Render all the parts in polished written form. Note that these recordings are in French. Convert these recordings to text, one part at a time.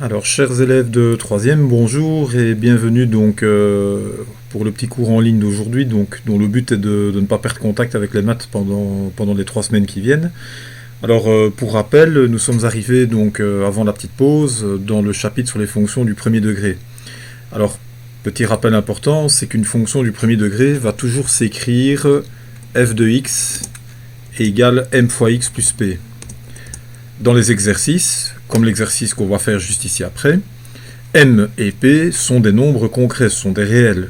Alors, chers élèves de troisième, bonjour et bienvenue donc pour le petit cours en ligne d'aujourd'hui, donc dont le but est de ne pas perdre contact avec les maths pendant les 3 semaines qui viennent. Alors, pour rappel, nous sommes arrivés donc avant la petite pause dans le chapitre sur les fonctions du premier degré. Alors, petit rappel important, c'est qu'une fonction du premier degré va toujours s'écrire f de x égale m fois x plus p. Dans les exercices, comme l'exercice qu'on va faire juste ici après, m et p sont des nombres concrets, ce sont des réels.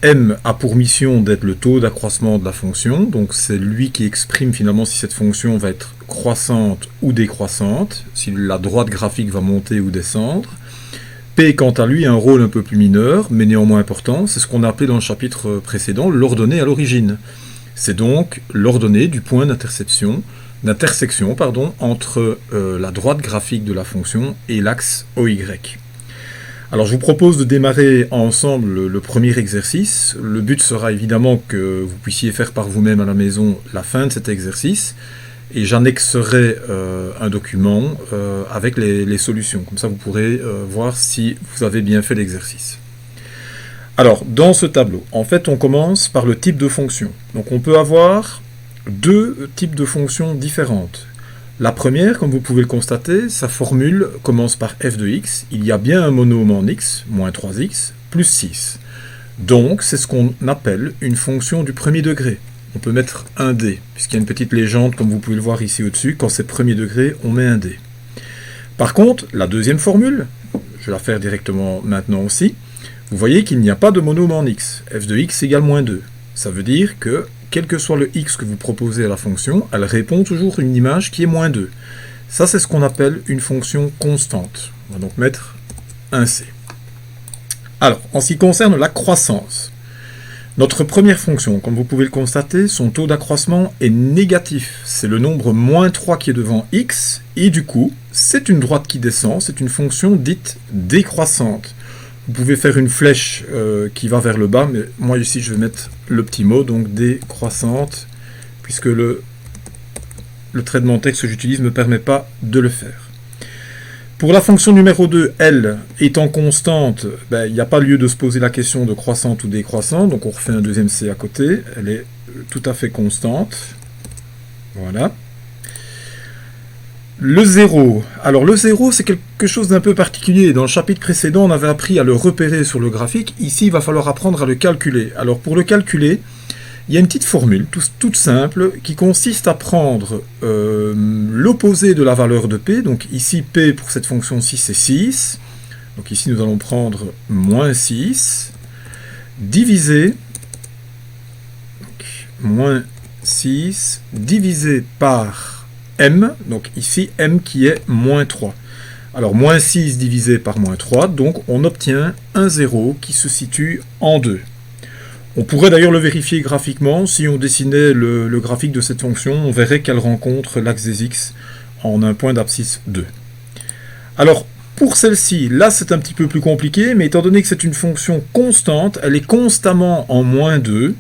M a pour mission d'être le taux d'accroissement de la fonction, donc c'est lui qui exprime finalement si cette fonction va être croissante ou décroissante, si la droite graphique va monter ou descendre. P, quant à lui, a un rôle un peu plus mineur, mais néanmoins important, c'est ce qu'on a appelé dans le chapitre précédent l'ordonnée à l'origine. C'est donc l'ordonnée du point d'intersection entre la droite graphique de la fonction et l'axe OY. Alors je vous propose de démarrer ensemble le premier exercice. Le but sera évidemment que vous puissiez faire par vous-même à la maison la fin de cet exercice et j'annexerai un document avec les solutions. Comme ça vous pourrez voir si vous avez bien fait l'exercice. Alors dans ce tableau, en fait on commence par le type de fonction. Donc on peut avoir deux types de fonctions différentes. La première, comme vous pouvez le constater, sa formule commence par f de x. Il y a bien un monôme en x, moins 3x, plus 6. Donc, c'est ce qu'on appelle une fonction du premier degré. On peut mettre un d, puisqu'il y a une petite légende, comme vous pouvez le voir ici au-dessus. Quand c'est premier degré, on met un d. Par contre, la deuxième formule, je vais la faire directement maintenant aussi, vous voyez qu'il n'y a pas de monôme en x. f de x égale moins 2. Ça veut dire que quel que soit le x que vous proposez à la fonction, elle répond toujours une image qui est moins 2. Ça, c'est ce qu'on appelle une fonction constante. On va donc mettre un c. Alors, en ce qui concerne la croissance, notre première fonction, comme vous pouvez le constater, son taux d'accroissement est négatif. C'est le nombre moins 3 qui est devant x, et du coup, c'est une droite qui descend, c'est une fonction dite décroissante. Vous pouvez faire une flèche qui va vers le bas, mais moi ici je vais mettre le petit mot, donc décroissante, puisque le traitement de texte que j'utilise ne me permet pas de le faire. Pour la fonction numéro 2, L étant constante, il n'y a pas lieu de se poser la question de croissante ou décroissante, donc on refait un deuxième C à côté, elle est tout à fait constante. Voilà. Le 0. Alors le 0, c'est quelque chose d'un peu particulier. Dans le chapitre précédent, on avait appris à le repérer sur le graphique. Ici, il va falloir apprendre à le calculer. Alors pour le calculer, il y a une petite formule toute simple qui consiste à prendre l'opposé de la valeur de P. Donc ici, P pour cette fonction-ci, c'est 6. Donc ici, nous allons prendre moins 6, divisé, moins 6, divisé par m, donc ici m qui est moins 3. Alors moins 6 divisé par moins 3, donc on obtient un 0 qui se situe en 2. On pourrait d'ailleurs le vérifier graphiquement. Si on dessinait le graphique de cette fonction, on verrait qu'elle rencontre l'axe des x en un point d'abscisse 2. Alors pour celle-ci, là c'est un petit peu plus compliqué, mais étant donné que c'est une fonction constante, elle est constamment en moins 2,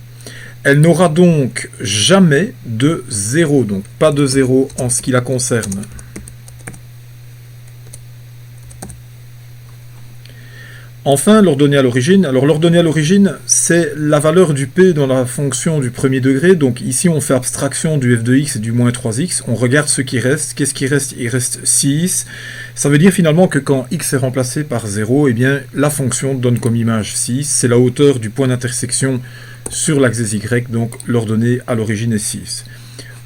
elle n'aura donc jamais de 0, donc pas de 0 en ce qui la concerne. Enfin, l'ordonnée à l'origine. Alors l'ordonnée à l'origine, c'est la valeur du p dans la fonction du premier degré. Donc ici, on fait abstraction du f de x et du moins 3x. On regarde ce qui reste. Qu'est-ce qui reste? Il reste 6. Ça veut dire finalement que quand x est remplacé par 0, eh bien, la fonction donne comme image 6. C'est la hauteur du point d'intersection sur l'axe des y, donc l'ordonnée à l'origine est 6.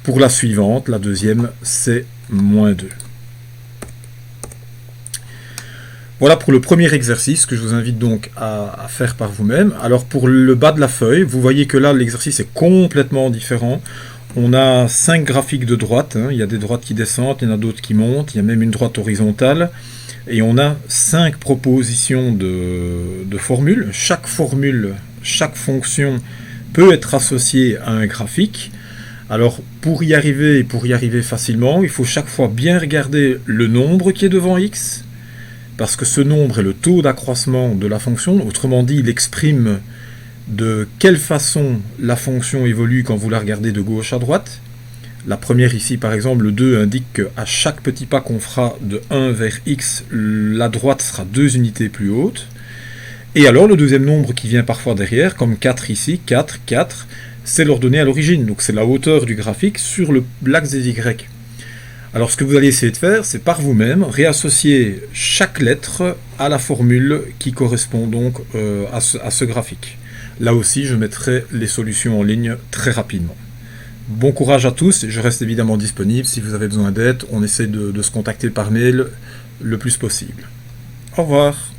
Pour la suivante, la deuxième, c'est moins 2. Voilà pour le premier exercice que je vous invite donc à faire par vous-même. Alors pour le bas de la feuille, vous voyez que là l'exercice est complètement différent. On a 5 graphiques de droite, il y a des droites qui descendent, il y en a d'autres qui montent, il y a même une droite horizontale. Et on a 5 propositions de formules. Chaque formule, chaque fonction peut être associée à un graphique. Alors pour y arriver facilement, il faut chaque fois bien regarder le nombre qui est devant x, parce que ce nombre est le taux d'accroissement de la fonction. Autrement dit, il exprime de quelle façon la fonction évolue quand vous la regardez de gauche à droite. La première ici, par exemple, le 2 indique qu'à chaque petit pas qu'on fera de 1 vers x, la droite sera 2 unités plus haute. Et alors le deuxième nombre qui vient parfois derrière, comme 4 ici, 4, 4, c'est l'ordonnée à l'origine, donc c'est la hauteur du graphique sur l'axe des y. Alors ce que vous allez essayer de faire, c'est par vous-même réassocier chaque lettre à la formule qui correspond donc à ce graphique. Là aussi, je mettrai les solutions en ligne très rapidement. Bon courage à tous, je reste évidemment disponible si vous avez besoin d'aide, on essaie de se contacter par mail le plus possible. Au revoir.